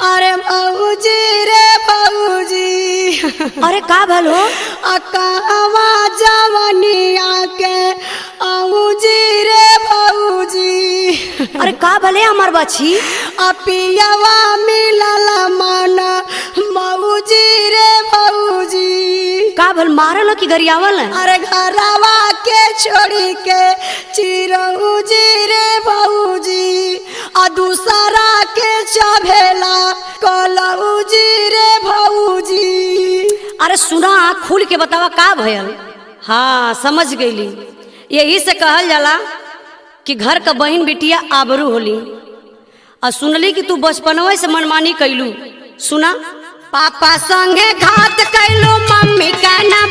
अरे भौजी रे भौजी। अरे का भलो अकावा जवनिया के औजी रे भौजी। अरे का भले हमार बची अपियावा मिलल मन मौजी रे भौजी। का भल मारल की गरियावल है? अरे घरवा के छोड़ी के चिरौजी रे भौजी। आ दूसरा के चभेला कलौजी रे भौजी। अरे सुना खुल के बतावा का भयल। हाँ समझ गईली। यही से कहल जाला कि घर का बहन बिटिया आबरू होली। और सुनली कि तू बचपनवा से मनमानी कैलू। सुना पापा संगे घात कैलू मम्मी का न